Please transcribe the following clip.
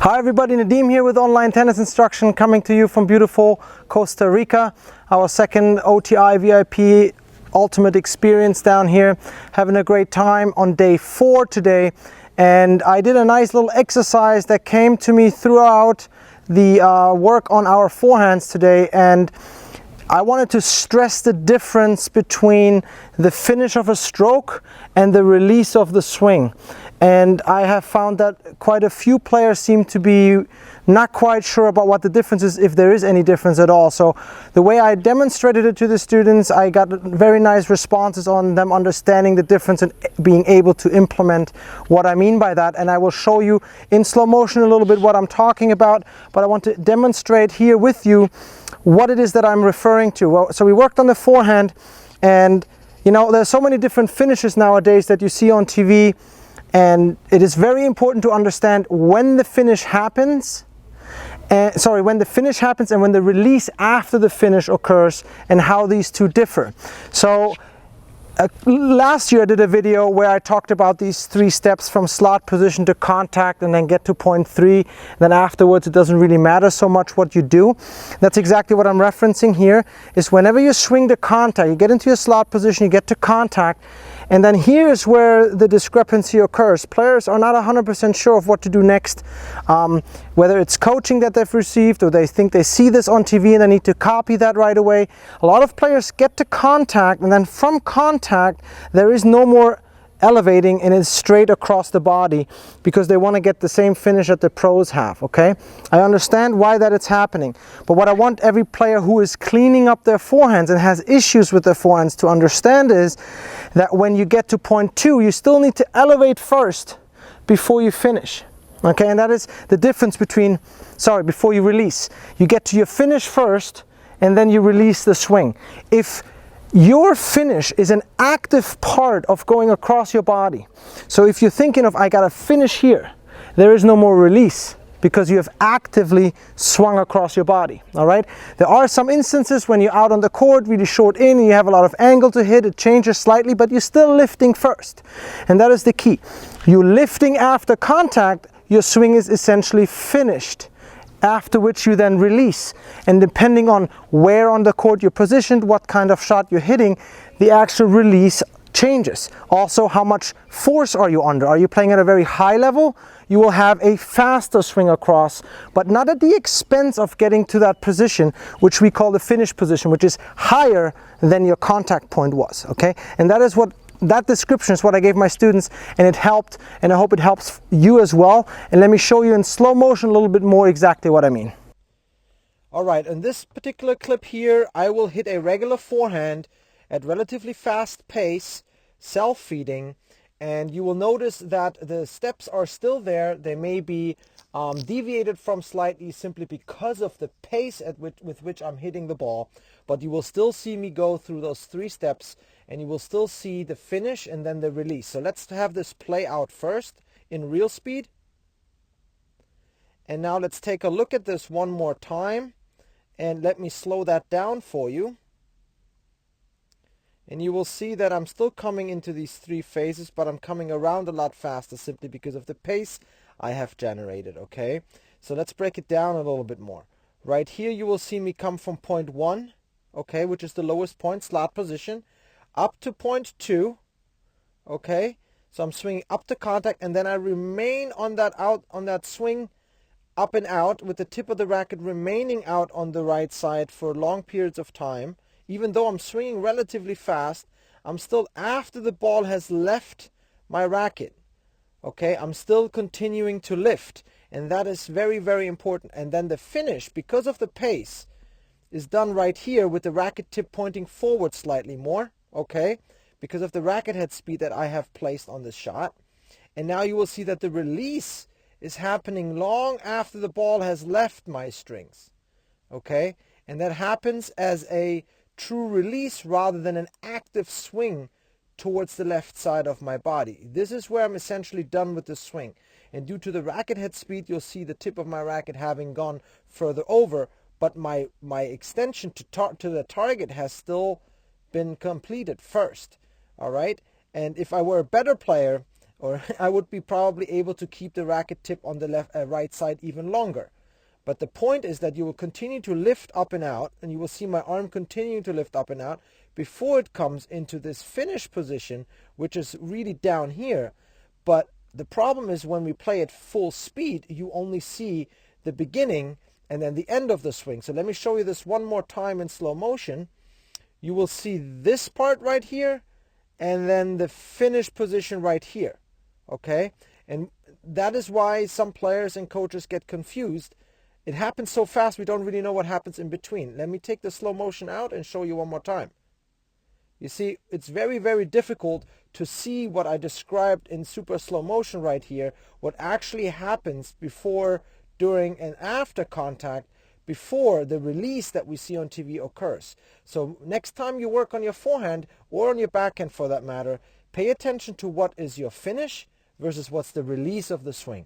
Hi everybody, Nadim here with online tennis instruction, coming to you from beautiful Costa Rica. Our second OTI VIP ultimate experience down here. Having a great time on day 4 today. And I did a nice little exercise that came to me throughout the work on our forehands today. And I wanted to stress the difference between the finish of a stroke and the release of the swing. And I have found that quite a few players seem to be not quite sure about what the difference is, if there is any difference at all. So the way I demonstrated it to the students, I got very nice responses on them understanding the difference and being able to implement what I mean by that. And I will show you in slow motion a little bit what I'm talking about, but I want to demonstrate here with you what it is that I'm referring to. Well, so we worked on the forehand, and you know, there's so many different finishes nowadays that you see on TV. And it is very important to understand when the finish happens, when the finish happens and when the release after the finish occurs, and how these two differ. So last year I did a video where I talked about these 3 steps from slot position to contact and then get to point 3. Then afterwards it doesn't really matter so much what you do. That's exactly what I'm referencing here, is whenever you swing to contact, you get into your slot position, you get to contact, and then here's where the discrepancy occurs. Players are not 100% sure of what to do next, whether it's coaching that they've received or they think they see this on TV and they need to copy that right away. A lot of players get to contact, and then from contact there is no more elevating and it's straight across the body because they want to get the same finish that the pros have. Okay, I understand why that it's happening, but what I want every player who is cleaning up their forehands and has issues with their forehands to understand is that when you get to point 2, you still need to elevate first before you finish. Okay, and that is the difference between, before you release. You get to your finish first and then you release the swing. If your finish is an active part of going across your body, so if you're thinking of, I gotta finish here, there is no more release because you have actively swung across your body. All right, there are some instances when you're out on the court really short in and you have a lot of angle to hit, it changes slightly, but you're still lifting first, and that is the key. You're lifting after contact, your swing is essentially finished, after which you then release. And depending on where on the court you're positioned, what kind of shot you're hitting, the actual release changes. Also, how much force are you under? Are you playing at a very high level? You will have a faster swing across, but not at the expense of getting to that position, which we call the finish position, which is higher than your contact point was. Okay, and that description is what I gave my students, and it helped, and I hope it helps you as well. And let me show you in slow motion a little bit more exactly what I mean. All right, in this particular clip here, I will hit a regular forehand at relatively fast pace, self-feeding, and you will notice that the steps are still there. They may be deviated from slightly simply because of the pace with which I'm hitting the ball, but you will still see me go through those 3 steps, and you will still see the finish and then the release. So let's have this play out first in real speed. And now let's take a look at this one more time, and let me slow that down for you. And you will see that I'm still coming into these 3 phases, but I'm coming around a lot faster simply because of the pace I have generated. Okay, so let's break it down a little bit more. Right here you will see me come from point 1, okay, which is the lowest point, slot position, up to point 2. Okay, so I'm swinging up to contact, and then I remain on that swing up and out with the tip of the racket remaining out on the right side for long periods of time. Even though I'm swinging relatively fast, I'm still, after the ball has left my racket, okay, I'm still continuing to lift, and that is very, very important. And then the finish, because of the pace, is done right here with the racket tip pointing forward slightly more, okay, because of the racket head speed that I have placed on this shot. And now you will see that the release is happening long after the ball has left my strings, okay, and that happens as a true release rather than an active swing towards the left side of my body. This is where I'm essentially done with the swing, and due to the racket head speed, you'll see the tip of my racket having gone further over, but my extension to the target has still been completed first. All right, and if I were a better player, or I would be probably able to keep the racket tip on the right side even longer. But the point is that you will continue to lift up and out, and you will see my arm continue to lift up and out before it comes into this finish position, which is really down here. But the problem is when we play at full speed, you only see the beginning and then the end of the swing. So let me show you this one more time in slow motion. You will see this part right here and then the finish position right here. Okay? And that is why some players and coaches get confused. It happens so fast we don't really know what happens in between. Let me take the slow motion out and show you one more time. You see, it's very, very difficult to see what I described in super slow motion right here, what actually happens before, during, and after contact, before the release that we see on TV occurs. So next time you work on your forehand, or on your backhand for that matter, pay attention to what is your finish versus what's the release of the swing.